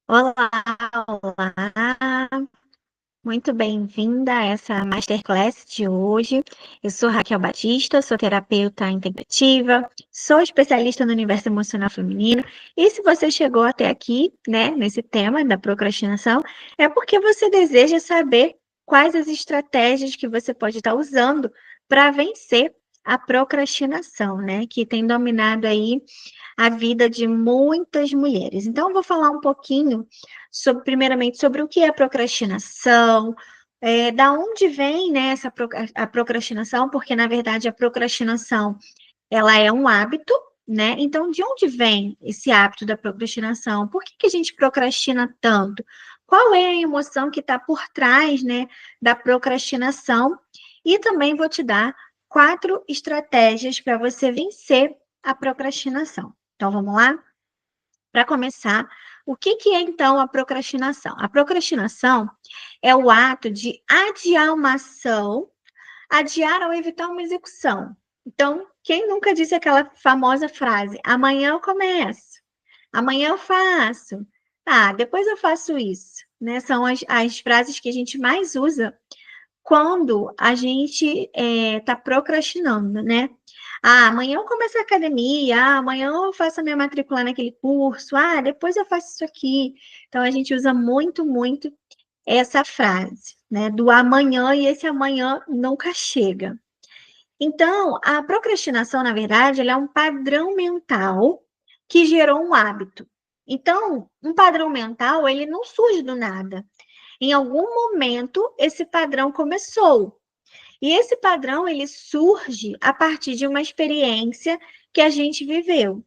Olá, olá. Muito bem-vinda a essa Masterclass de hoje. Eu sou Raquel Batista, sou terapeuta integrativa, sou especialista no universo emocional feminino. E se você chegou até aqui, né, nesse tema da procrastinação, é porque você deseja saber quais as estratégias que você pode estar usando para vencer a procrastinação, né, que tem dominado aí a vida de muitas mulheres. Então, eu vou falar um pouquinho sobre, primeiramente, sobre o que é procrastinação, da onde vem, né, a procrastinação, porque, na verdade, a procrastinação, ela é um hábito, né? Então, de onde vem esse hábito da procrastinação? Por que a gente procrastina tanto? Qual é a emoção que está por trás, né, da procrastinação? E também vou te dar 4 estratégias para você vencer a procrastinação. Então, vamos lá? Para começar, o que é então a procrastinação? A procrastinação é o ato de adiar uma ação, adiar ou evitar uma execução. Então, quem nunca disse aquela famosa frase: amanhã eu começo, amanhã eu faço, depois eu faço isso, né? São as frases que a gente mais usa quando a gente está procrastinando, né? Amanhã eu começo a academia, amanhã eu faço a minha matrícula naquele curso, depois eu faço isso aqui. Então, a gente usa muito, muito essa frase, né? Do amanhã, e esse amanhã nunca chega. Então, a procrastinação, na verdade, ela é um padrão mental que gerou um hábito. Então, um padrão mental, ele não surge do nada. Em algum momento, esse padrão começou. E esse padrão, ele surge a partir de uma experiência que a gente viveu.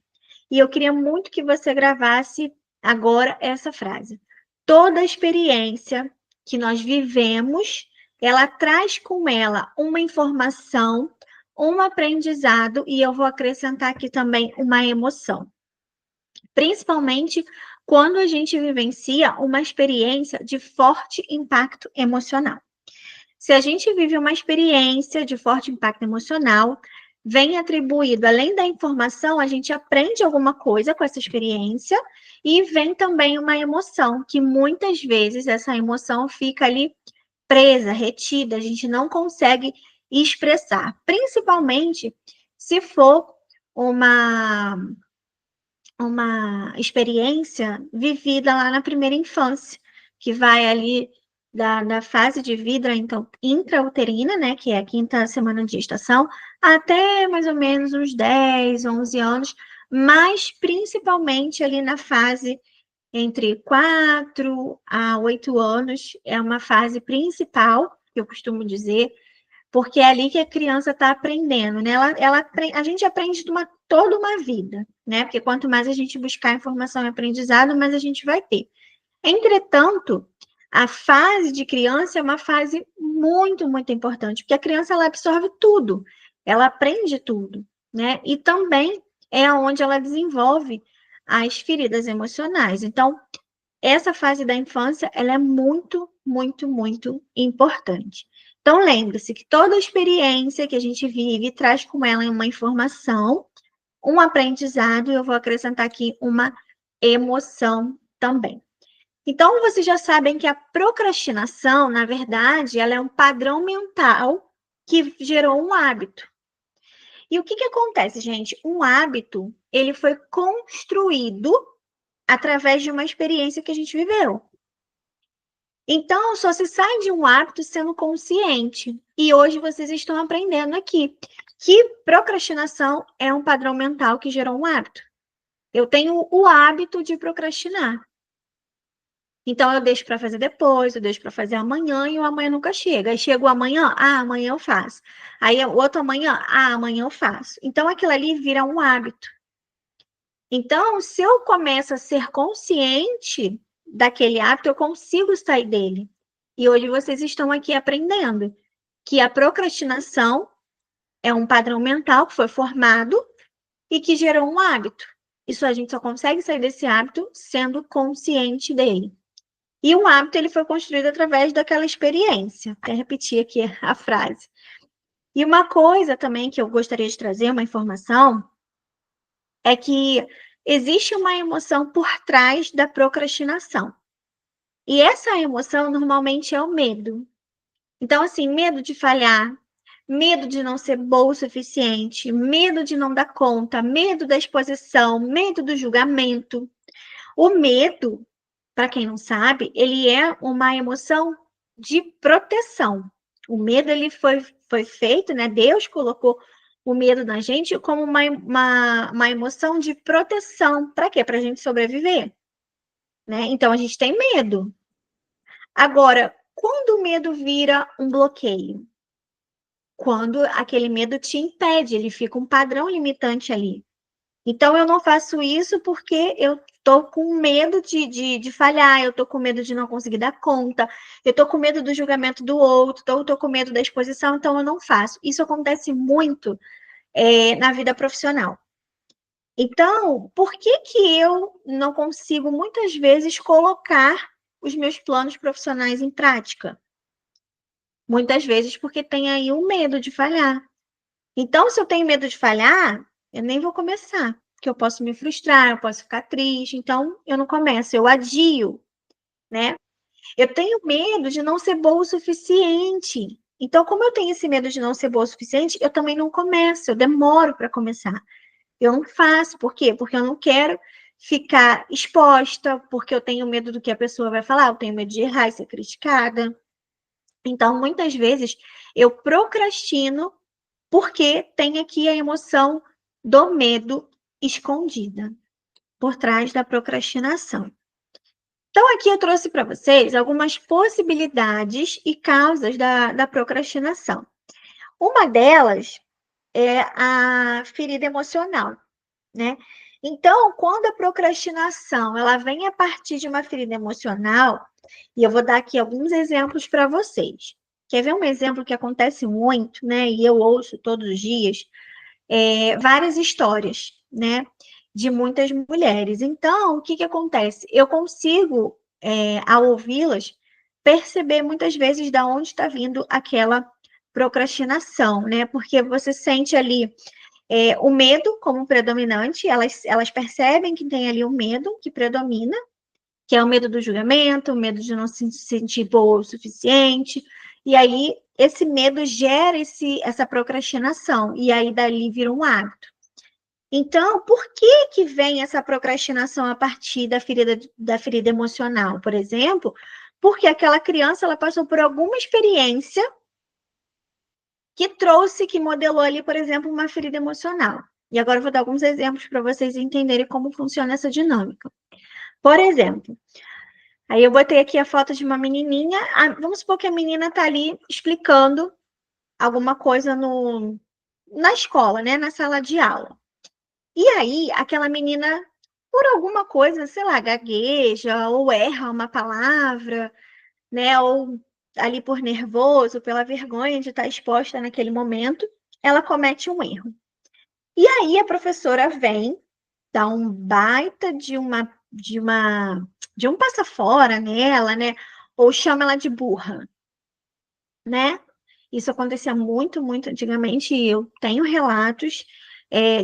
E eu queria muito que você gravasse agora essa frase. Toda experiência que nós vivemos, ela traz com ela uma informação, um aprendizado, e eu vou acrescentar aqui também uma emoção. Principalmente quando a gente vivencia uma experiência de forte impacto emocional. Se a gente vive uma experiência de forte impacto emocional, vem atribuído, além da informação, a gente aprende alguma coisa com essa experiência e vem também uma emoção, que muitas vezes essa emoção fica ali presa, retida, a gente não consegue expressar, principalmente se for uma uma experiência vivida lá na primeira infância, que vai ali da fase de vida então, intrauterina, né, que é a quinta semana de gestação, até mais ou menos uns 10, 11 anos, mas principalmente ali na fase entre 4 a 8 anos, é uma fase principal, que eu costumo dizer, porque é ali que a criança está aprendendo, né? A gente aprende toda uma vida, né? Porque quanto mais a gente buscar informação e aprendizado, mais a gente vai ter. Entretanto, a fase de criança é uma fase muito, muito importante, porque a criança ela absorve tudo, ela aprende tudo, né? E também é onde ela desenvolve as feridas emocionais. Então, essa fase da infância, ela é muito, muito, muito importante. Então, lembre-se que toda experiência que a gente vive traz com ela uma informação, um aprendizado, e eu vou acrescentar aqui uma emoção também. Então, vocês já sabem que a procrastinação, na verdade, ela é um padrão mental que gerou um hábito. E o que acontece, gente? Um hábito, ele foi construído através de uma experiência que a gente viveu. Então, só se sai de um hábito sendo consciente. E hoje vocês estão aprendendo aqui que procrastinação é um padrão mental que gerou um hábito. Eu tenho o hábito de procrastinar. Então, eu deixo para fazer depois, eu deixo para fazer amanhã e o amanhã nunca chega. Aí chega o amanhã, amanhã eu faço. Aí o outro amanhã, amanhã eu faço. Então, aquilo ali vira um hábito. Então, se eu começo a ser consciente daquele hábito, eu consigo sair dele. E hoje vocês estão aqui aprendendo que a procrastinação é um padrão mental que foi formado e que gerou um hábito. Isso a gente só consegue sair desse hábito sendo consciente dele. E o hábito ele foi construído através daquela experiência. Vou repetir aqui a frase. E uma coisa também que eu gostaria de trazer, uma informação, é que existe uma emoção por trás da procrastinação. E essa emoção normalmente é o medo. Então, assim, medo de falhar, medo de não ser boa o suficiente, medo de não dar conta, medo da exposição, medo do julgamento. O medo, para quem não sabe, ele é uma emoção de proteção. O medo ele foi feito, né? Deus colocou o medo na gente como uma emoção de proteção. Para quê? Para a gente sobreviver, né? Então a gente tem medo. Agora, quando o medo vira um bloqueio? Quando aquele medo te impede, ele fica um padrão limitante ali. Então, eu não faço isso porque eu estou com medo de falhar, eu estou com medo de não conseguir dar conta, eu estou com medo do julgamento do outro, eu estou com medo da exposição, então eu não faço. Isso acontece muito na vida profissional. Então, por que que eu não consigo, muitas vezes, colocar os meus planos profissionais em prática? Muitas vezes porque tem aí o medo de falhar. Então, se eu tenho medo de falhar, eu nem vou começar, porque eu posso me frustrar, eu posso ficar triste, então eu não começo, eu adio, né? Eu tenho medo de não ser boa o suficiente. Então, como eu tenho esse medo de não ser boa o suficiente, eu também não começo, eu demoro para começar. Eu não faço, por quê? Porque eu não quero ficar exposta, porque eu tenho medo do que a pessoa vai falar, eu tenho medo de errar e ser criticada. Então, muitas vezes, eu procrastino porque tem aqui a emoção do medo escondida por trás da procrastinação. Então, aqui eu trouxe para vocês algumas possibilidades e causas da procrastinação. Uma delas é a ferida emocional, né? Então, quando a procrastinação ela vem a partir de uma ferida emocional, e eu vou dar aqui alguns exemplos para vocês. Quer ver um exemplo que acontece muito, né? E eu ouço todos os dias, várias histórias, né, de muitas mulheres. Então, o que que acontece? Eu consigo, ao ouvi-las, perceber muitas vezes da onde está vindo aquela procrastinação, né? Porque você sente ali o medo como predominante, elas percebem que tem ali o medo que predomina, que é o medo do julgamento, o medo de não se sentir boa o suficiente, e aí esse medo gera essa procrastinação, e aí dali vira um hábito. Então, por que que vem essa procrastinação a partir da ferida emocional, por exemplo? Porque aquela criança ela passou por alguma experiência que modelou ali, por exemplo, uma ferida emocional. E agora eu vou dar alguns exemplos para vocês entenderem como funciona essa dinâmica. Por exemplo, aí eu botei aqui a foto de uma menininha. Vamos supor que a menina está ali explicando alguma coisa na escola, né? Na sala de aula. E aí, aquela menina, por alguma coisa, sei lá, gagueja ou erra uma palavra, né? Ou ali por nervoso, pela vergonha de estar exposta naquele momento, ela comete um erro. E aí a professora vem, dá um baita de um passa fora nela, né? Ou chama ela de burra, né? Isso acontecia muito, muito antigamente, e eu tenho relatos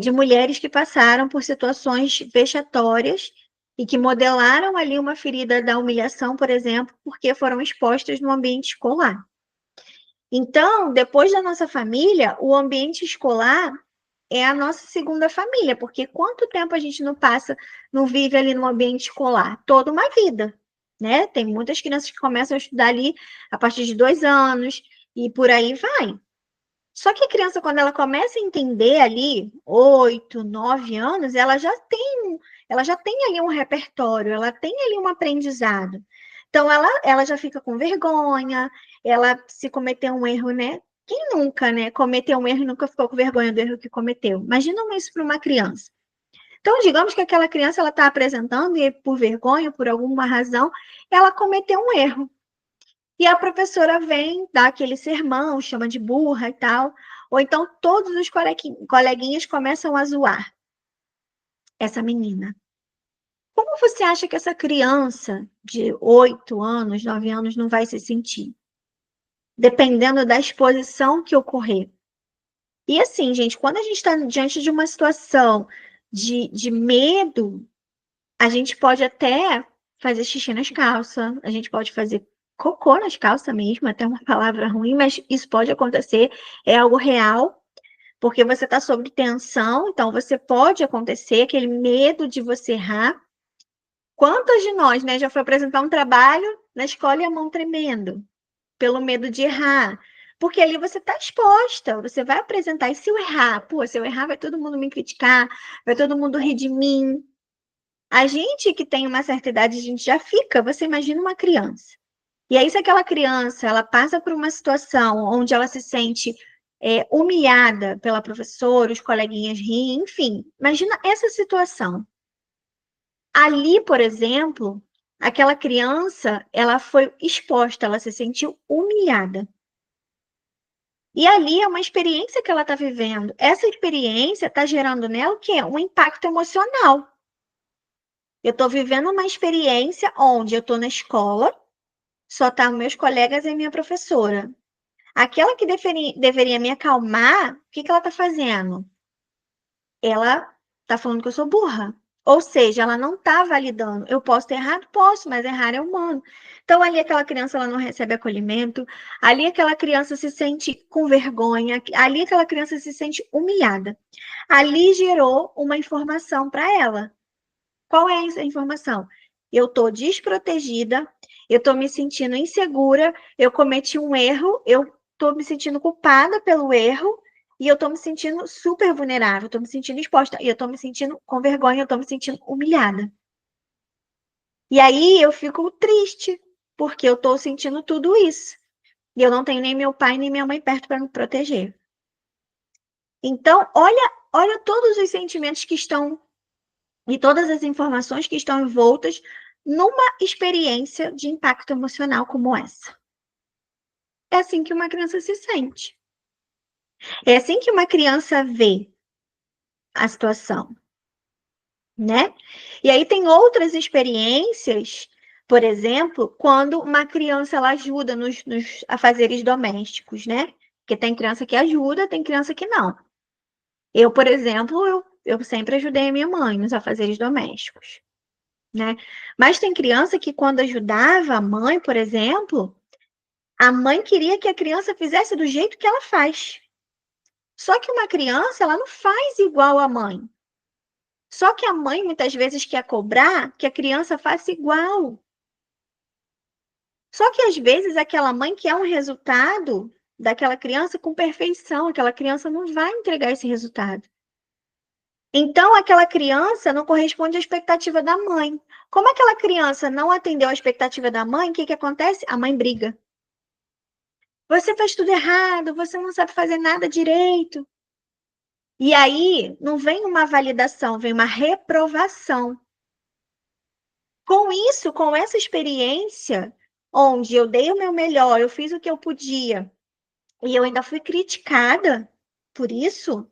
de mulheres que passaram por situações vexatórias e que modelaram ali uma ferida da humilhação, por exemplo, porque foram expostas no ambiente escolar. Então, depois da nossa família, o ambiente escolar é a nossa segunda família, porque quanto tempo a gente não passa, não vive ali no ambiente escolar? Toda uma vida, né? Tem muitas crianças que começam a estudar ali a partir de 2 anos e por aí vai. Só que a criança, quando ela começa a entender ali, 8, 9 anos, ela já tem ali um repertório, ela tem ali um aprendizado. Então, ela já fica com vergonha, ela se cometer um erro, né? Quem nunca, né, cometeu um erro e nunca ficou com vergonha do erro que cometeu? Imagina isso para uma criança. Então, digamos que aquela criança ela está apresentando e por vergonha, por alguma razão, ela cometeu um erro. E a professora vem, dá aquele sermão, chama de burra e tal. Ou então todos os coleguinhas começam a zoar essa menina. Como você acha que essa criança de 8 anos, 9 anos não vai se sentir? Dependendo da exposição que ocorrer. E assim, gente, quando a gente está diante de uma situação de medo, a gente pode até fazer xixi nas calças, a gente pode fazer cocô nas calças mesmo, até uma palavra ruim, mas isso pode acontecer, é algo real, porque você está sob tensão, então você pode acontecer, aquele medo de você errar. Quantas de nós, né, já foi apresentar um trabalho na escola e a mão tremendo, pelo medo de errar? Porque ali você está exposta, você vai apresentar, e se eu errar? Pô, se eu errar, vai todo mundo me criticar, vai todo mundo rir de mim. A gente que tem uma certa idade, a gente já fica, você imagina uma criança. E aí, se aquela criança, ela passa por uma situação onde ela se sente humilhada pela professora, os coleguinhas riem, enfim, imagina essa situação. Ali, por exemplo, aquela criança, ela foi exposta, ela se sentiu humilhada. E ali é uma experiência que ela está vivendo. Essa experiência está gerando nela o quê? Um impacto emocional. Eu estou vivendo uma experiência onde eu estou na escola, só tá meus colegas e minha professora. Aquela que deveria me acalmar, o que ela está fazendo? Ela está falando que eu sou burra. Ou seja, ela não está validando. Eu posso ter errado? Posso, mas errar é humano. Então, ali aquela criança ela não recebe acolhimento, ali aquela criança se sente com vergonha, ali aquela criança se sente humilhada. Ali gerou uma informação para ela. Qual é essa informação? Eu estou desprotegida, eu estou me sentindo insegura, eu cometi um erro, eu estou me sentindo culpada pelo erro e eu estou me sentindo super vulnerável, estou me sentindo exposta, e eu estou me sentindo com vergonha, eu estou me sentindo humilhada. E aí eu fico triste, porque eu estou sentindo tudo isso. E eu não tenho nem meu pai nem minha mãe perto para me proteger. Então, olha todos os sentimentos que estão e todas as informações que estão envoltas numa experiência de impacto emocional como essa. É assim que uma criança se sente. É assim que uma criança vê a situação, né? E aí tem outras experiências, por exemplo, quando uma criança ela ajuda nos afazeres domésticos, né? Porque tem criança que ajuda, tem criança que não. Eu, por exemplo, eu sempre ajudei a minha mãe nos afazeres domésticos. Né? Mas tem criança que, quando ajudava a mãe, por exemplo, a mãe queria que a criança fizesse do jeito que ela faz. Só que uma criança, ela não faz igual a mãe. Só que a mãe, muitas vezes, quer cobrar que a criança faça igual. Só que, às vezes, aquela mãe quer um resultado daquela criança com perfeição. Aquela criança não vai entregar esse resultado. Então, aquela criança não corresponde à expectativa da mãe. Como aquela criança não atendeu à expectativa da mãe, o que acontece? A mãe briga. Você faz tudo errado, você não sabe fazer nada direito. E aí, não vem uma validação, vem uma reprovação. Com isso, com essa experiência, onde eu dei o meu melhor, eu fiz o que eu podia, e eu ainda fui criticada por isso,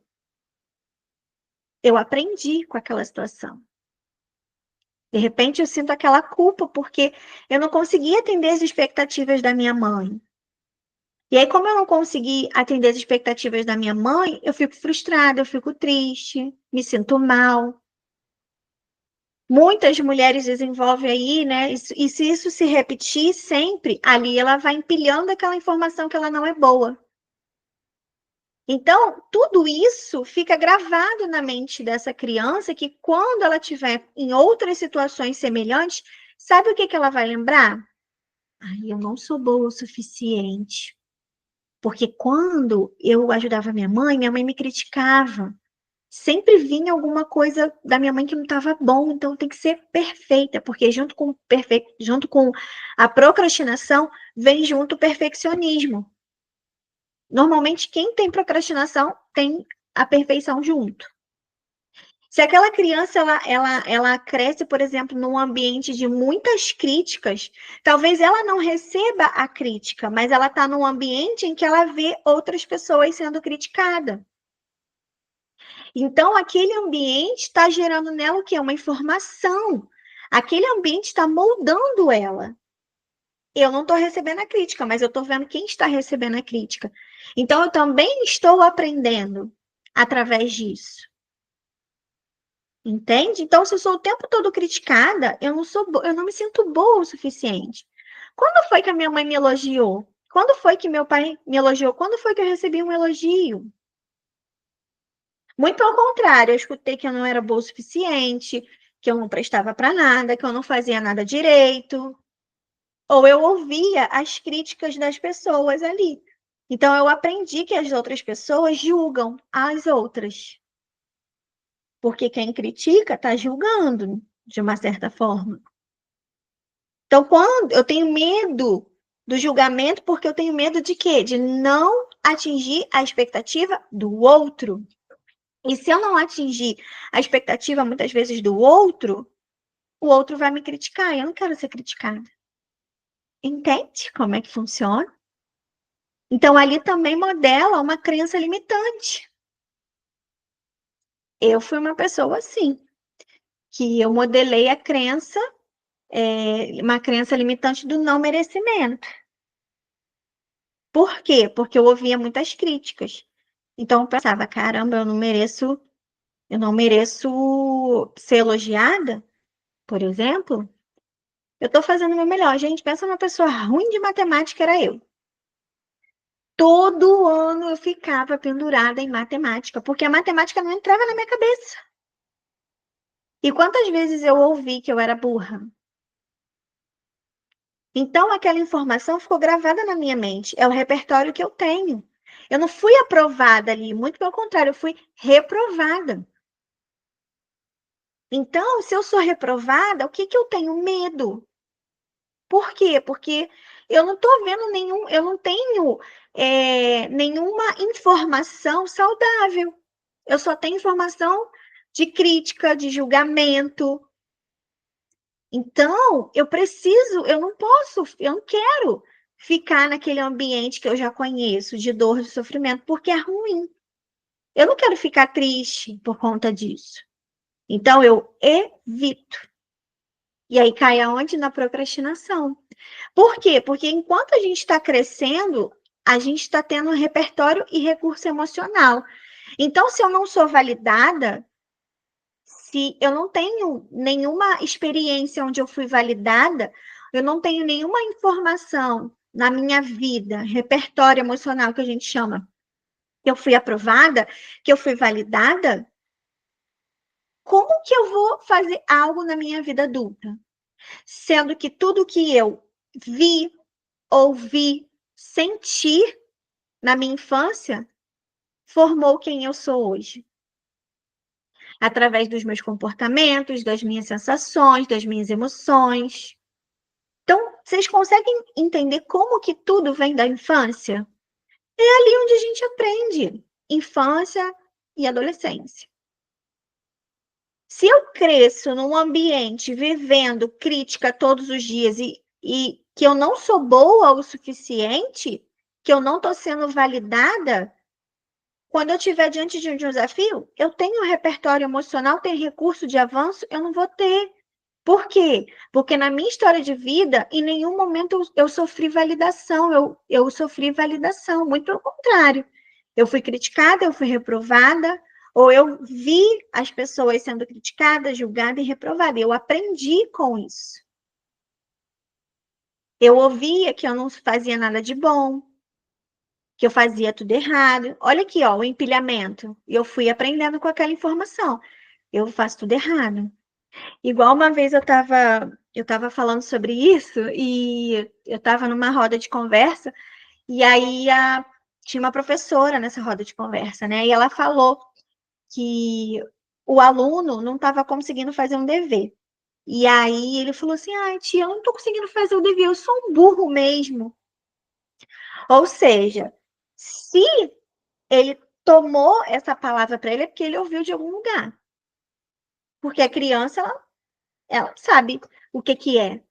eu aprendi com aquela situação. De repente, eu sinto aquela culpa, porque eu não consegui atender as expectativas da minha mãe. E aí, como eu não consegui atender as expectativas da minha mãe, eu fico frustrada, eu fico triste, me sinto mal. Muitas mulheres desenvolvem aí, né? E se isso se repetir sempre, ali ela vai empilhando aquela informação que ela não é boa. Então, tudo isso fica gravado na mente dessa criança que, quando ela tiver em outras situações semelhantes, sabe o que ela vai lembrar? Ai, eu não sou boa o suficiente. Porque quando eu ajudava minha mãe me criticava. Sempre vinha alguma coisa da minha mãe que não estava bom, então tem que ser perfeita, porque junto com a procrastinação vem junto o perfeccionismo. Normalmente, quem tem procrastinação tem a perfeição junto. Se aquela criança ela cresce, por exemplo, num ambiente de muitas críticas, talvez ela não receba a crítica, mas ela está num ambiente em que ela vê outras pessoas sendo criticadas. Então, aquele ambiente está gerando nela o quê? Uma informação. Aquele ambiente está moldando ela. Eu não estou recebendo a crítica, mas eu estou vendo quem está recebendo a crítica. Então, eu também estou aprendendo através disso. Entende? Então, se eu sou o tempo todo criticada, eu não me sinto boa o suficiente. Quando foi que a minha mãe me elogiou? Quando foi que meu pai me elogiou? Quando foi que eu recebi um elogio? Muito pelo contrário, eu escutei que eu não era boa o suficiente, que eu não prestava para nada, que eu não fazia nada direito, ou eu ouvia as críticas das pessoas ali. Então eu aprendi que as outras pessoas julgam as outras, porque quem critica está julgando de uma certa forma. Então, quando eu tenho medo do julgamento, porque eu tenho medo de quê? De não atingir a expectativa do outro. E se eu não atingir a expectativa, muitas vezes, do outro, o outro vai me criticar. Eu não quero ser criticada. Entende como é que funciona? Então, ali também modela uma crença limitante. Eu fui uma pessoa assim, que eu modelei a crença, uma crença limitante do não merecimento. Por quê? Porque eu ouvia muitas críticas. Então, eu pensava, caramba, eu não mereço ser elogiada, por exemplo. Eu estou fazendo o meu melhor. Gente, pensa numa pessoa ruim de matemática, era eu. Todo ano eu ficava pendurada em matemática, porque a matemática não entrava na minha cabeça. E quantas vezes eu ouvi que eu era burra? Então, aquela informação ficou gravada na minha mente. É o repertório que eu tenho. Eu não fui aprovada ali, muito pelo contrário, eu fui reprovada. Então, se eu sou reprovada, o que que eu tenho medo? Por quê? Porque eu não estou vendo nenhum, eu não tenho nenhuma informação saudável. Eu só tenho informação de crítica, de julgamento. Então, eu não posso, eu não quero ficar naquele ambiente que eu já conheço, de dor, de sofrimento, porque é ruim. Eu não quero ficar triste por conta disso. Então, eu evito. E aí cai aonde? Na procrastinação. Por quê? Porque enquanto a gente está crescendo, a gente está tendo um repertório e recurso emocional. Então, se eu não sou validada, se eu não tenho nenhuma experiência onde eu fui validada, eu não tenho nenhuma informação na minha vida, repertório emocional que a gente chama, que eu fui aprovada, que eu fui validada, como que eu vou fazer algo na minha vida adulta? Sendo que tudo que eu vi, ouvi, senti na minha infância formou quem eu sou hoje. Através dos meus comportamentos, das minhas sensações, das minhas emoções. Então, vocês conseguem entender como que tudo vem da infância? É ali onde a gente aprende. Infância e adolescência. Se eu cresço num ambiente vivendo crítica todos os dias e que eu não sou boa o suficiente, que eu não estou sendo validada, quando eu estiver diante de um desafio, eu tenho um repertório emocional, tenho recurso de avanço, eu não vou ter. Por quê? Porque na minha história de vida, em nenhum momento eu sofri validação, eu sofri validação, muito pelo contrário. Eu fui criticada, eu fui reprovada, ou eu vi as pessoas sendo criticadas, julgadas e reprovadas. Eu aprendi com isso. Eu ouvia que eu não fazia nada de bom, que eu fazia tudo errado. Olha aqui, ó, o empilhamento. E eu fui aprendendo com aquela informação. Eu faço tudo errado. Igual uma vez eu tava falando sobre isso e eu estava numa roda de conversa e aí tinha uma professora nessa roda de conversa, né? E ela falou que o aluno não estava conseguindo fazer um dever. E aí ele falou assim: ai, tia, eu não estou conseguindo fazer o dever, eu sou um burro mesmo. Ou seja, se ele tomou essa palavra para ele, é porque ele ouviu de algum lugar. Porque a criança, ela sabe o que que é.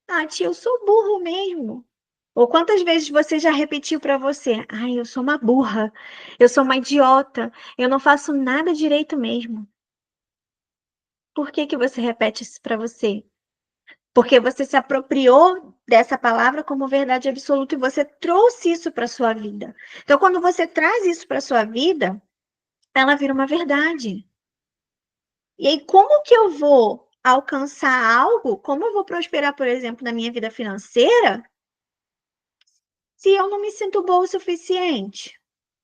Ah, tia, eu sou burro mesmo. Ou quantas vezes você já repetiu para você? Ai, eu sou uma burra, eu sou uma idiota, eu não faço nada direito mesmo. Por que que você repete isso para você? Porque você se apropriou dessa palavra como verdade absoluta e você trouxe isso para sua vida. Então, quando você traz isso para sua vida, ela vira uma verdade. E aí, como que eu vou alcançar algo? Como eu vou prosperar, por exemplo, na minha vida financeira, se eu não me sinto boa o suficiente?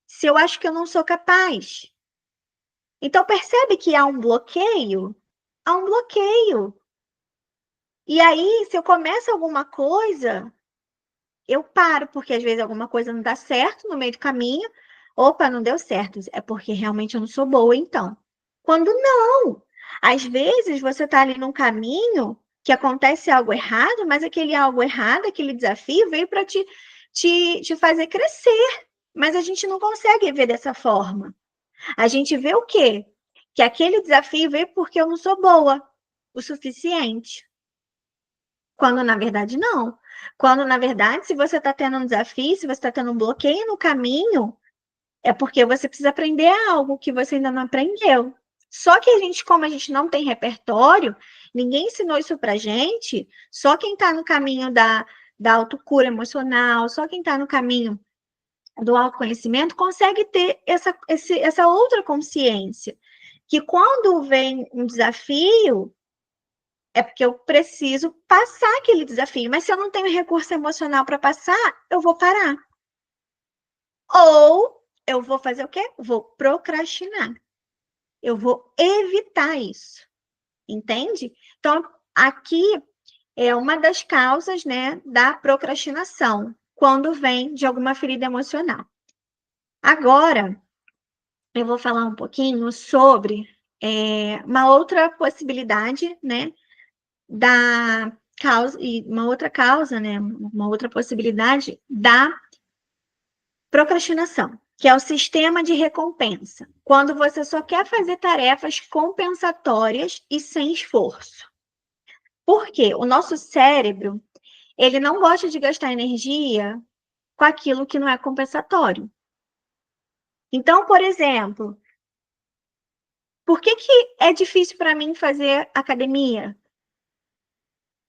Se eu acho que eu não sou capaz? Então, percebe que há um bloqueio? Há um bloqueio. E aí, se eu começo alguma coisa, eu paro, porque às vezes alguma coisa não dá certo no meio do caminho. Opa, não deu certo. É porque realmente eu não sou boa, então. Quando não. Às vezes você está ali num caminho que acontece algo errado, mas aquele algo errado, aquele desafio veio para te fazer crescer. Mas a gente não consegue ver dessa forma. A gente vê o quê? Que aquele desafio veio porque eu não sou boa o suficiente. Quando na verdade não. Quando na verdade, se você está tendo um desafio, se você está tendo um bloqueio no caminho, é porque você precisa aprender algo que você ainda não aprendeu. Só que a gente, como a gente não tem repertório, ninguém ensinou isso pra gente, só quem está no caminho da autocura emocional, só quem está no caminho do autoconhecimento consegue ter essa outra consciência. Que quando vem um desafio, é porque eu preciso passar aquele desafio. Mas se eu não tenho recurso emocional para passar, eu vou parar. Ou eu vou fazer o quê? Vou procrastinar. Eu vou evitar isso. Entende? Então, aqui é uma das causas, né, da procrastinação, quando vem de alguma ferida emocional. Agora, eu vou falar um pouquinho sobre uma outra possibilidade, né, da causa, e uma outra causa, né, uma outra possibilidade da procrastinação, que é o sistema de recompensa, quando você só quer fazer tarefas compensatórias e sem esforço. Por quê? O nosso cérebro, ele não gosta de gastar energia com aquilo que não é compensatório. Então, por exemplo, por que que é difícil para mim fazer academia?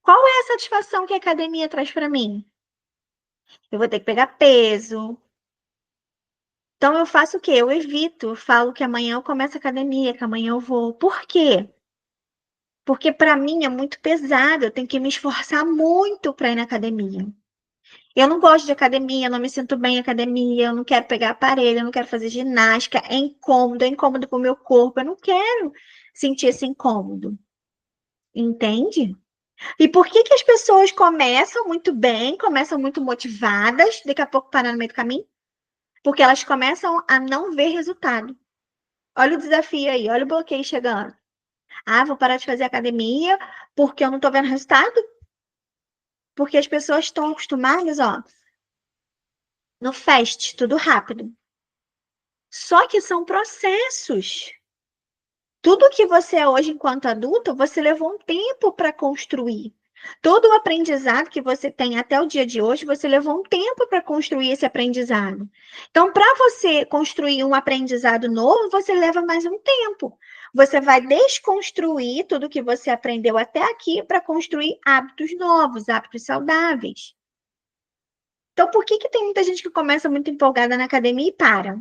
Qual é a satisfação que a academia traz para mim? Eu vou ter que pegar peso. Então eu faço o quê? Eu evito, falo que amanhã eu começo a academia, que amanhã eu vou. Por quê? Porque para mim é muito pesado, eu tenho que me esforçar muito para ir na academia. Eu não gosto de academia, eu não me sinto bem em academia, eu não quero pegar aparelho, eu não quero fazer ginástica, é incômodo para o meu corpo, eu não quero sentir esse incômodo. Entende? E por que que as pessoas começam muito bem, começam muito motivadas, daqui a pouco parar no meio do caminho? Porque elas começam a não ver resultado. Olha o desafio aí, olha o bloqueio chegando. Ah, vou parar de fazer academia porque eu não tô vendo resultado? Porque as pessoas estão acostumadas, ó, no fast, tudo rápido. Só que são processos. Tudo que você é hoje enquanto adulto, você levou um tempo para construir. Todo o aprendizado que você tem até o dia de hoje, você levou um tempo para construir esse aprendizado. Então, para você construir um aprendizado novo, você leva mais um tempo. Você vai desconstruir tudo que você aprendeu até aqui para construir hábitos novos, hábitos saudáveis. Então, por que que tem muita gente que começa muito empolgada na academia e para?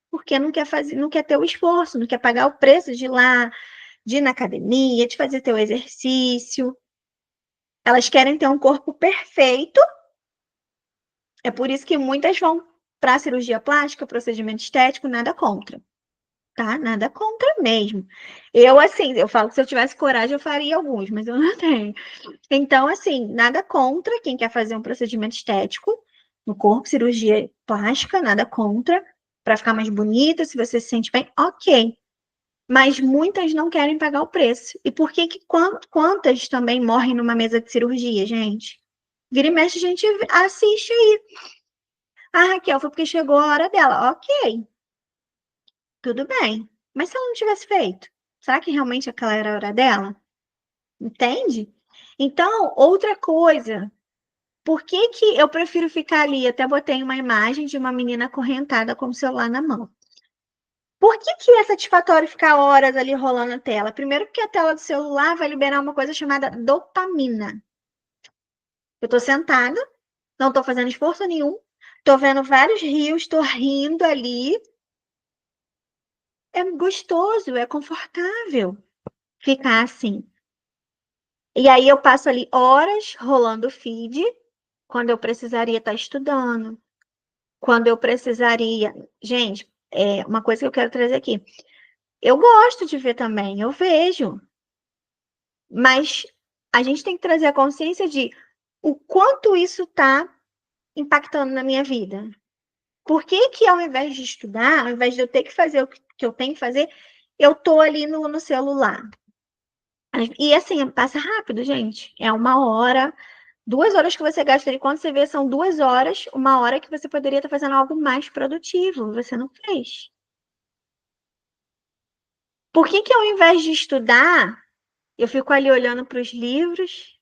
Porque não quer fazer, não quer ter o esforço, não quer pagar o preço de ir lá, de ir na academia, de fazer teu exercício. Elas querem ter um corpo perfeito. É por isso que muitas vão para cirurgia plástica, procedimento estético, nada contra, tá? Nada contra mesmo. Eu, assim, eu falo que se eu tivesse coragem, eu faria alguns, mas eu não tenho. Então, assim, nada contra quem quer fazer um procedimento estético no corpo, cirurgia plástica, nada contra, para ficar mais bonita, se você se sente bem, ok. Mas muitas não querem pagar o preço. E por que quantas também morrem numa mesa de cirurgia, gente? Vira e mexe, a gente assiste aí. Ah, Raquel, foi porque chegou a hora dela. Ok, tudo bem. Mas se ela não tivesse feito, será que realmente aquela era a hora dela? Entende? Então, outra coisa. Por que que eu prefiro ficar ali? Até botei uma imagem de uma menina acorrentada com o celular na mão. Por que que é satisfatório ficar horas ali rolando a tela? Primeiro porque a tela do celular vai liberar uma coisa chamada dopamina. Eu tô sentada, não tô fazendo esforço nenhum, tô vendo vários rios, tô rindo ali. É gostoso, é confortável. ficar assim. E aí eu passo ali horas rolando o feed, quando eu precisaria estar estudando, quando eu precisaria. Gente, uma coisa que eu quero trazer aqui. Eu gosto de ver também, eu vejo, mas a gente tem que trazer a consciência de o quanto isso está impactando na minha vida. Por que que ao invés de estudar, ao invés de eu ter que fazer o que eu tenho que fazer, eu tô ali no celular? E assim, passa rápido, gente. É 1 hora, 2 horas que você gasta ali. Quando você vê, são 2 horas, 1 hora que você poderia estar fazendo algo mais produtivo. Você não fez. Por que que ao invés de estudar, eu fico ali olhando para os livros,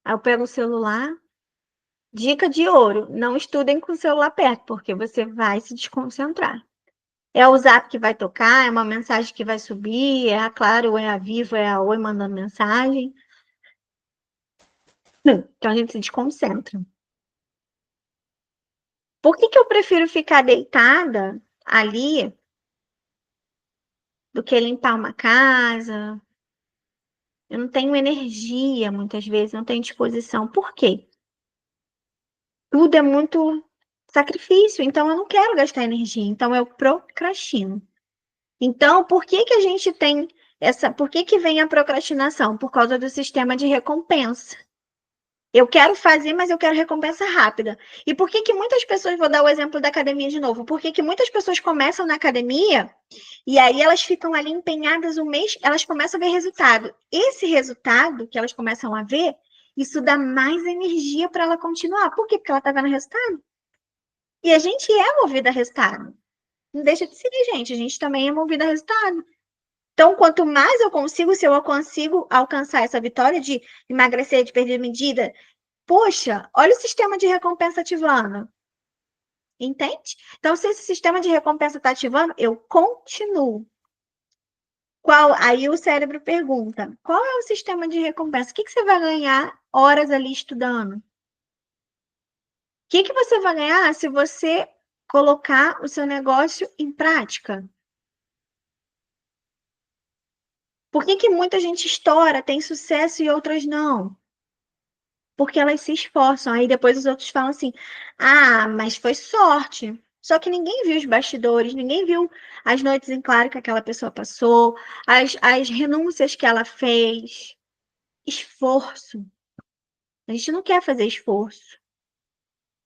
aí eu pego o celular? Dica de ouro: não estudem com o celular perto, porque você vai se desconcentrar. É o Zap que vai tocar, é uma mensagem que vai subir, é a Claro, é a Vivo, é a Oi mandando mensagem. Então a gente se desconcentra. Por que que eu prefiro ficar deitada ali do que limpar uma casa? Eu não tenho energia muitas vezes, não tenho disposição. Por quê? Tudo é muito sacrifício, então eu não quero gastar energia, então eu procrastino. Então, por que que a gente tem por que que vem a procrastinação? Por causa do sistema de recompensa. Eu quero fazer, mas eu quero recompensa rápida. E por que que muitas pessoas, vou dar o exemplo da academia de novo, por que que muitas pessoas começam na academia e aí elas ficam ali empenhadas um mês, elas começam a ver resultado. Esse resultado que elas começam a ver, isso dá mais energia para ela continuar. Por quê? Porque ela está vendo resultado. E a gente é movida a resultado. Não deixa de ser, gente. A gente também é movida a resultado. Então, quanto mais eu consigo, se eu consigo alcançar essa vitória de emagrecer, de perder medida, poxa, olha o sistema de recompensa ativando. Entende? Então, se esse sistema de recompensa está ativando, eu continuo. Aí o cérebro pergunta: qual é o sistema de recompensa? O que que você vai ganhar horas ali estudando? O que que você vai ganhar se você colocar o seu negócio em prática? Por que que muita gente estoura, tem sucesso e outras não? Porque elas se esforçam. Aí depois os outros falam assim: ah, mas foi sorte. Só que ninguém viu os bastidores, ninguém viu as noites em claro que aquela pessoa passou, as renúncias que ela fez. Esforço. A gente não quer fazer esforço.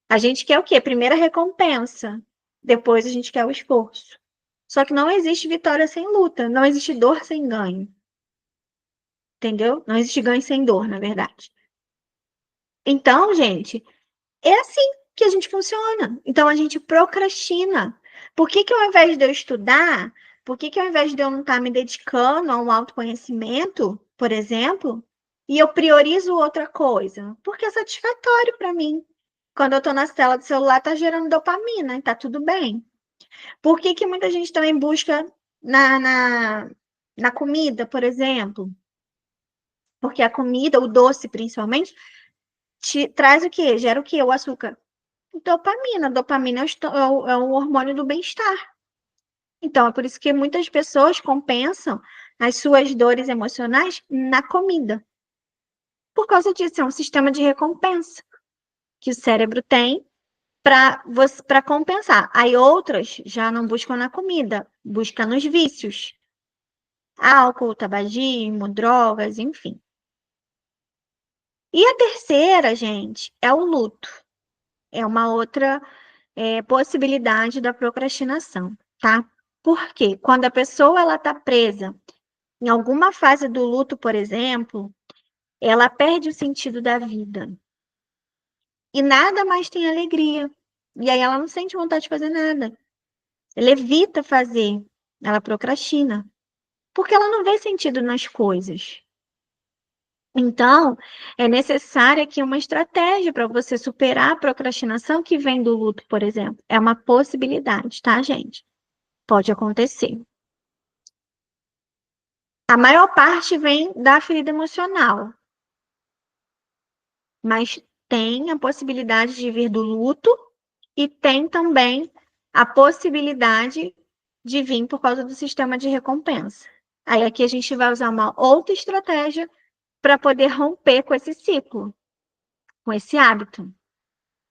A gente quer o quê? Primeiro a recompensa. Depois a gente quer o esforço. Só que não existe vitória sem luta. Não existe dor sem ganho. Entendeu? Não existe ganho sem dor, na verdade. Então, gente, é assim que a gente funciona. Então a gente procrastina. Por que que ao invés de eu estudar, por que que ao invés de eu não estar me dedicando a um autoconhecimento, por exemplo, e eu priorizo outra coisa? Porque é satisfatório para mim. Quando eu estou na tela do celular, tá gerando dopamina, e tá tudo bem. Por que que muita gente também busca na comida, por exemplo? Porque a comida, o doce principalmente, traz o quê? Gera o quê? O açúcar. Dopamina. Dopamina é o hormônio do bem-estar. Então, é por isso que muitas pessoas compensam as suas dores emocionais na comida. Por causa disso, é um sistema de recompensa que o cérebro tem para compensar. Aí outras já não buscam na comida, buscam nos vícios. Álcool, tabagismo, drogas, enfim. E a terceira, gente, é o luto. É uma outra possibilidade da procrastinação, tá? Porque quando a pessoa ela está presa em alguma fase do luto, por exemplo, ela perde o sentido da vida e nada mais tem alegria. E aí ela não sente vontade de fazer nada. Ela evita fazer, ela procrastina, porque ela não vê sentido nas coisas. Então, é necessária aqui uma estratégia para você superar a procrastinação que vem do luto, por exemplo. É uma possibilidade, tá, gente? Pode acontecer. A maior parte vem da ferida emocional, mas tem a possibilidade de vir do luto e tem também a possibilidade de vir por causa do sistema de recompensa. Aí aqui a gente vai usar uma outra estratégia para poder romper com esse ciclo, com esse hábito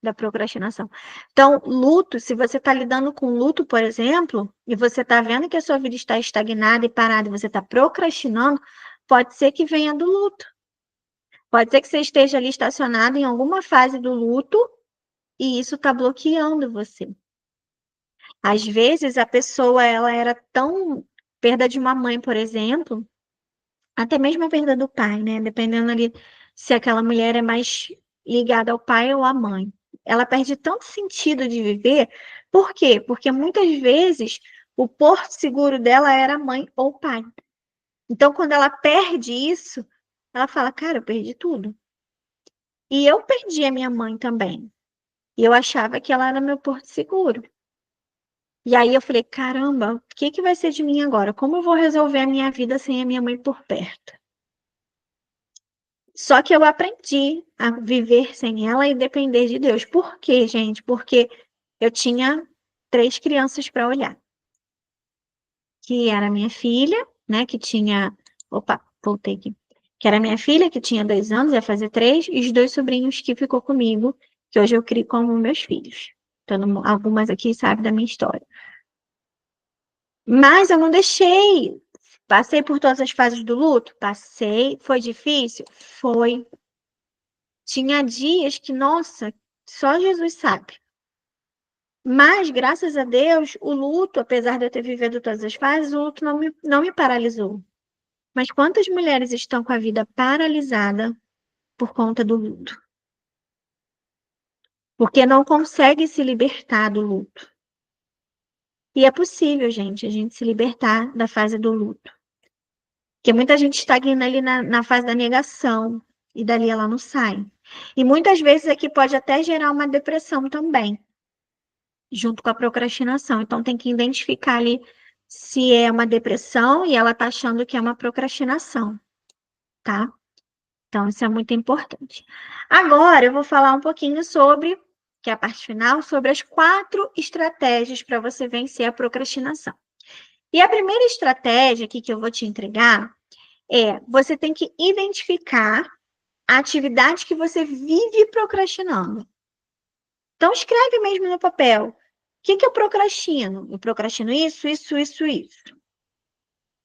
da procrastinação. Então, luto, se você está lidando com luto, por exemplo, e você está vendo que a sua vida está estagnada e parada, e você está procrastinando, pode ser que venha do luto. Pode ser que você esteja ali estacionado em alguma fase do luto e isso está bloqueando você. Às vezes a pessoa ela era tão perda de uma mãe, por exemplo, até mesmo a perda do pai, né? Dependendo ali se aquela mulher é mais ligada ao pai ou à mãe. Ela perde tanto sentido de viver. Por quê? Porque muitas vezes o porto seguro dela era a mãe ou o pai. Então, quando ela perde isso, ela fala: Cara, eu perdi tudo. E eu perdi a minha mãe também. E eu achava que ela era meu porto seguro. E aí eu falei: Caramba, o que que vai ser de mim agora? Como eu vou resolver a minha vida sem a minha mãe por perto? Só que eu aprendi a viver sem ela e depender de Deus. Por quê, gente? Porque eu tinha 3 crianças para olhar. Que era minha filha, né? Que tinha. Opa, voltei aqui. Que era minha filha, que tinha 2 anos, ia fazer 3, e os 2 sobrinhos que ficou comigo, que hoje eu crio como meus filhos. Então, algumas aqui sabem da minha história. Mas eu não deixei. Passei por todas as fases do luto? Passei. Foi difícil? Foi. Tinha dias que, nossa, só Jesus sabe. Mas, graças a Deus, o luto, apesar de eu ter vivido todas as fases, o luto não me paralisou. Mas quantas mulheres estão com a vida paralisada por conta do luto? Porque não conseguem se libertar do luto. E é possível, gente, a gente se libertar da fase do luto. Porque muita gente estagna ali na fase da negação e dali ela não sai. E muitas vezes aqui pode até gerar uma depressão também, junto com a procrastinação. Então tem que identificar ali se é uma depressão e ela tá achando que é uma procrastinação, tá? Então isso é muito importante. Agora eu vou falar um pouquinho sobre, que é a parte final, sobre as 4 estratégias para você vencer a procrastinação. E a primeira estratégia aqui que eu vou te entregar você tem que identificar a atividade que você vive procrastinando. Então, escreve mesmo no papel. O que que eu procrastino? Eu procrastino isso, isso, isso, isso.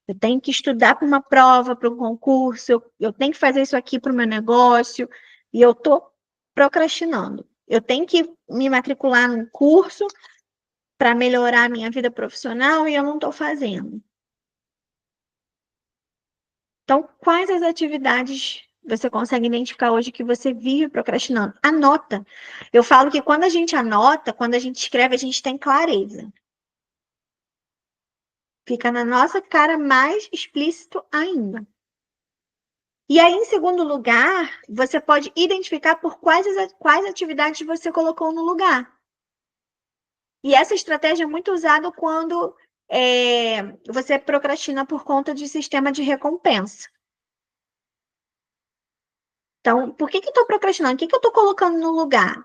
Eu tenho que estudar para uma prova, para um concurso, eu tenho que fazer isso aqui para o meu negócio, e eu estou procrastinando. Eu tenho que me matricular num curso para melhorar a minha vida profissional e eu não estou fazendo. Então, quais as atividades você consegue identificar hoje que você vive procrastinando? Anota. Eu falo que quando a gente anota, quando a gente escreve, a gente tem clareza. Fica na nossa cara mais explícito ainda. E aí, em segundo lugar, você pode identificar por quais atividades você colocou no lugar. E essa estratégia é muito usada quando você procrastina por conta de sistema de recompensa. Então, por que eu estou procrastinando? O que eu estou colocando no lugar?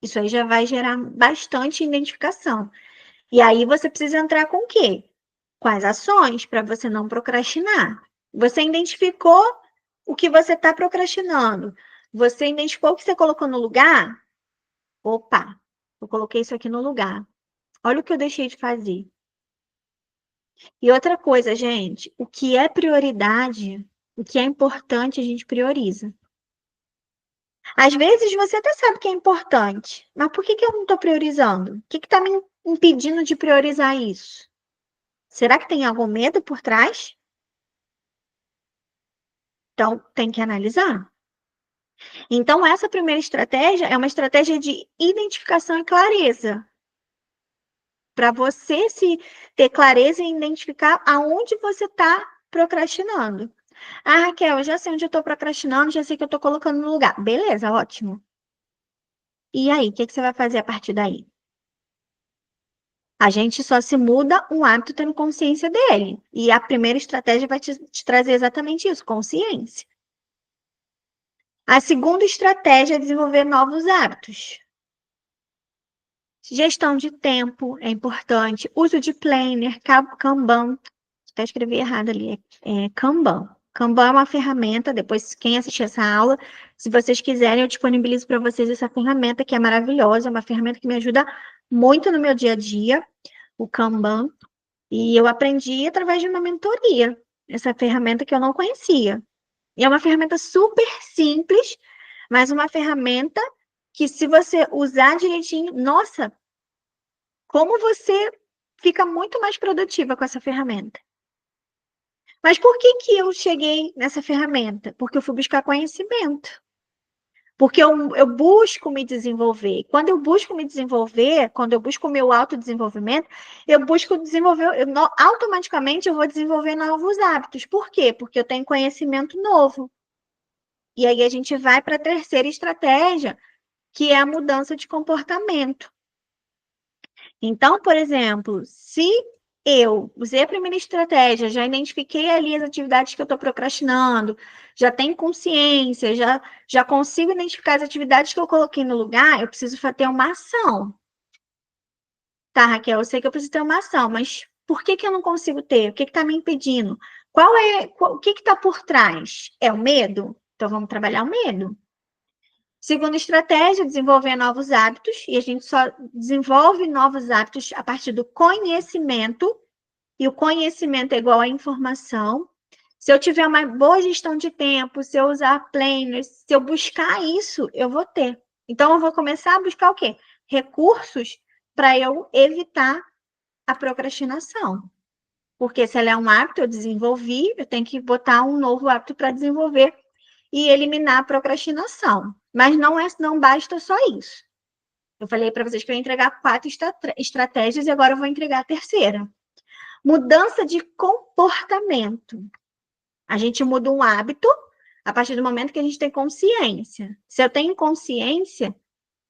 Isso aí já vai gerar bastante identificação. E aí você precisa entrar com o quê? Com as ações para você não procrastinar. Você identificou o que você está procrastinando. Você identificou o que você colocou no lugar? Opa, eu coloquei isso aqui no lugar. Olha o que eu deixei de fazer. E outra coisa, gente, o que é prioridade, o que é importante, a gente prioriza. Às vezes você até sabe que é importante, mas por que eu não estou priorizando? O que está me impedindo de priorizar isso? Será que tem algum medo por trás? Então, tem que analisar. Então, essa primeira estratégia é uma estratégia de identificação e clareza. Para você se ter clareza e identificar aonde você está procrastinando. Ah, Raquel, eu já sei onde eu estou procrastinando, já sei que eu estou colocando no lugar. Beleza, ótimo. E aí, o que você vai fazer a partir daí? A gente só se muda um hábito tendo consciência dele. E a primeira estratégia vai te trazer exatamente isso, consciência. A segunda estratégia é desenvolver novos hábitos. Gestão de tempo é importante, uso de planner, Kanban. até escrevi errado ali, é Kanban. Kanban é uma ferramenta, depois quem assistir essa aula, se vocês quiserem, eu disponibilizo para vocês essa ferramenta que é maravilhosa, é uma ferramenta que me ajuda muito no meu dia a dia, o Kanban, e eu aprendi através de uma mentoria, essa ferramenta que eu não conhecia. E é uma ferramenta super simples, mas uma ferramenta que se você usar direitinho, nossa, como você fica muito mais produtiva com essa ferramenta. Mas por que que eu cheguei nessa ferramenta? Porque eu fui buscar conhecimento. Porque eu busco me desenvolver. Quando eu busco me desenvolver, quando eu busco o meu autodesenvolvimento, eu busco desenvolver, automaticamente eu vou desenvolver novos hábitos. Por quê? Porque eu tenho conhecimento novo. E aí a gente vai para a terceira estratégia, que é a mudança de comportamento. Então, por exemplo, se eu usei a primeira estratégia, já identifiquei ali as atividades que eu estou procrastinando, já tenho consciência, já consigo identificar as atividades que eu coloquei no lugar, eu preciso ter uma ação. Tá, Raquel, eu sei que eu preciso ter uma ação, mas por que que eu não consigo ter? O que está me impedindo? O que está por trás? É o medo? Então vamos trabalhar o medo. Segunda estratégia, desenvolver novos hábitos, e a gente só desenvolve novos hábitos a partir do conhecimento, e o conhecimento é igual à informação. Se eu tiver uma boa gestão de tempo, se eu usar planners, se eu buscar isso, eu vou ter. Então, eu vou começar a buscar o quê? Recursos para eu evitar a procrastinação. Porque se ela é um hábito, eu desenvolvi, eu tenho que botar um novo hábito para desenvolver e eliminar a procrastinação. Mas não basta só isso. Eu falei para vocês que eu ia entregar 4 estratégias e agora eu vou entregar a terceira. Mudança de comportamento. A gente muda um hábito a partir do momento que a gente tem consciência. Se eu tenho consciência,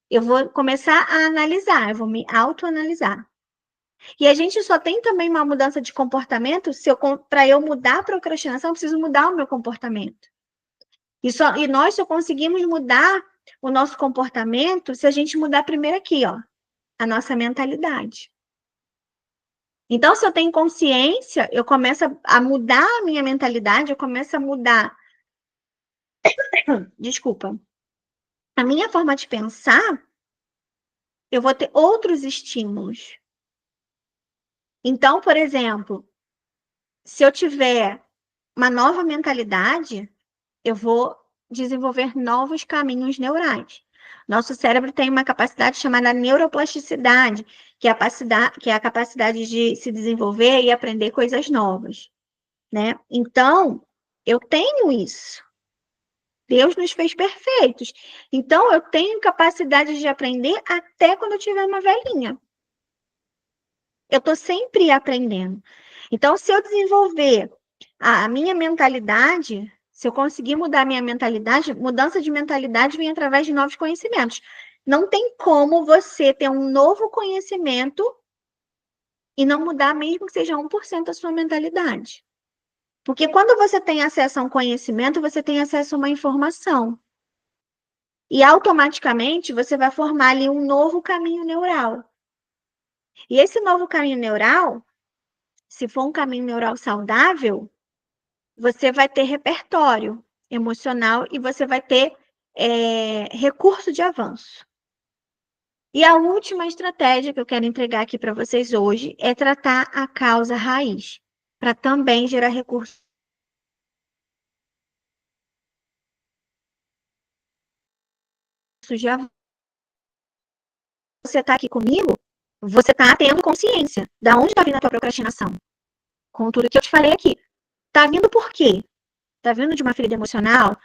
eu vou começar a analisar, eu vou me autoanalisar. E a gente só tem também uma mudança de comportamento para eu mudar a procrastinação, eu preciso mudar o meu comportamento. E nós só conseguimos mudar o nosso comportamento se a gente mudar primeiro aqui, ó, a nossa mentalidade. Então, se eu tenho consciência, eu começo a mudar a minha mentalidade, eu começo a mudar, desculpa, a minha forma de pensar, eu vou ter outros estímulos. Então, por exemplo, se eu tiver uma nova mentalidade, eu vou desenvolver novos caminhos neurais. Nosso cérebro tem uma capacidade chamada neuroplasticidade, que é a capacidade de se desenvolver e aprender coisas novas, né? Então, eu tenho isso. Deus nos fez perfeitos. Então, eu tenho capacidade de aprender até quando eu tiver uma velhinha. Eu estou sempre aprendendo. Então, se eu desenvolver a minha mentalidade, se eu conseguir mudar a minha mentalidade, mudança de mentalidade vem através de novos conhecimentos. Não tem como você ter um novo conhecimento e não mudar, mesmo que seja 1% a sua mentalidade. Porque quando você tem acesso a um conhecimento, você tem acesso a uma informação. E automaticamente você vai formar ali um novo caminho neural. E esse novo caminho neural, se for um caminho neural saudável, você vai ter repertório emocional e você vai ter recurso de avanço. E a última estratégia que eu quero entregar aqui para vocês hoje é tratar a causa raiz, para também gerar recursos de avanço. Você está aqui comigo, você está tendo consciência da onde está vindo a tua procrastinação. Com tudo que eu te falei aqui. Está vindo por quê? Está vindo de uma ferida emocional?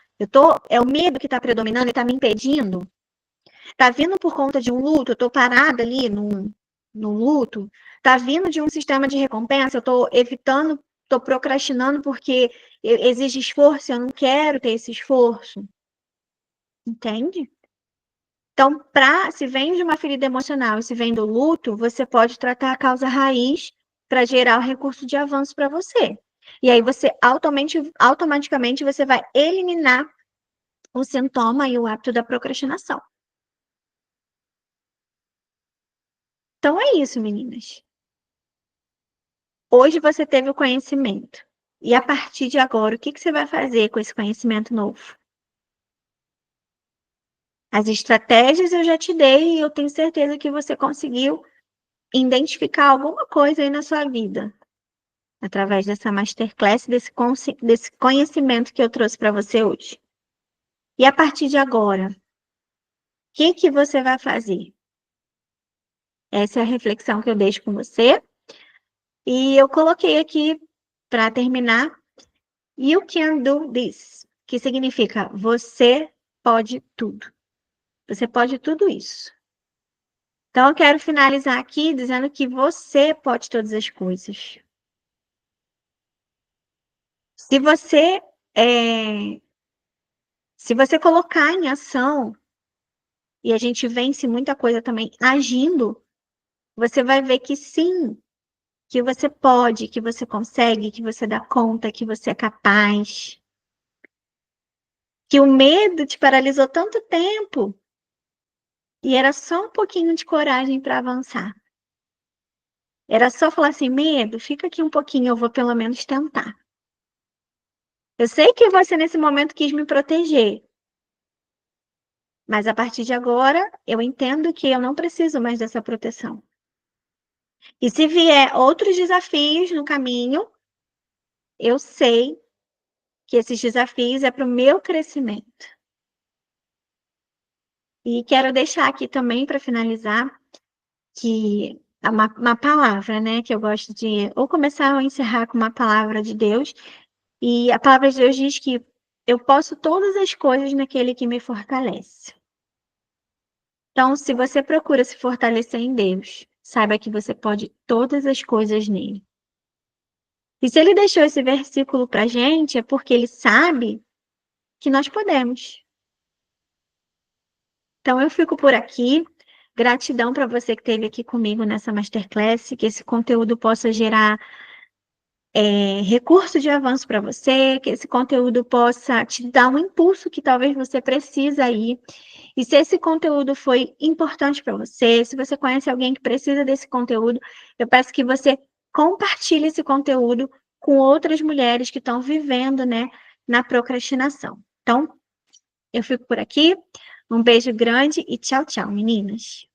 É o medo que está predominando e está me impedindo? Tá vindo por conta de um luto, eu tô parada ali no luto. Tá vindo de um sistema de recompensa, eu tô evitando, tô procrastinando porque exige esforço, eu não quero ter esse esforço. Entende? Então, se vem de uma ferida emocional e se vem do luto, você pode tratar a causa raiz para gerar o recurso de avanço para você. E aí você automaticamente você vai eliminar o sintoma e o hábito da procrastinação. Então é isso, meninas. Hoje você teve o conhecimento. E a partir de agora, o que você vai fazer com esse conhecimento novo? As estratégias eu já te dei e eu tenho certeza que você conseguiu identificar alguma coisa aí na sua vida, através dessa masterclass, desse conhecimento que eu trouxe para você hoje. E a partir de agora, o que você vai fazer? Essa é a reflexão que eu deixo com você. E eu coloquei aqui, para terminar, You can do this, que significa você pode tudo. Você pode tudo isso. Então, eu quero finalizar aqui dizendo que você pode todas as coisas. Se você, é, se você colocar em ação, e a gente vence muita coisa também agindo, você vai ver que sim, que você pode, que você consegue, que você dá conta, que você é capaz. Que o medo te paralisou tanto tempo e era só um pouquinho de coragem para avançar. Era só falar assim, medo, fica aqui um pouquinho, eu vou pelo menos tentar. Eu sei que você nesse momento quis me proteger, mas a partir de agora eu entendo que eu não preciso mais dessa proteção. E se vier outros desafios no caminho, eu sei que esses desafios é para o meu crescimento. E quero deixar aqui também para finalizar que é uma palavra, né, que eu gosto de ou começar ou encerrar com uma palavra de Deus. E a palavra de Deus diz que eu posso todas as coisas naquele que me fortalece. Então, se você procura se fortalecer em Deus, saiba que você pode todas as coisas nele. E se ele deixou esse versículo para gente, é porque ele sabe que nós podemos. Então, eu fico por aqui. Gratidão para você que esteve aqui comigo nessa masterclass, que esse conteúdo possa gerar recurso de avanço para você, que esse conteúdo possa te dar um impulso que talvez você precise aí. E se esse conteúdo foi importante para você, se você conhece alguém que precisa desse conteúdo, eu peço que você compartilhe esse conteúdo com outras mulheres que estão vivendo, né, na procrastinação. Então, eu fico por aqui. Um beijo grande e tchau, tchau, meninas.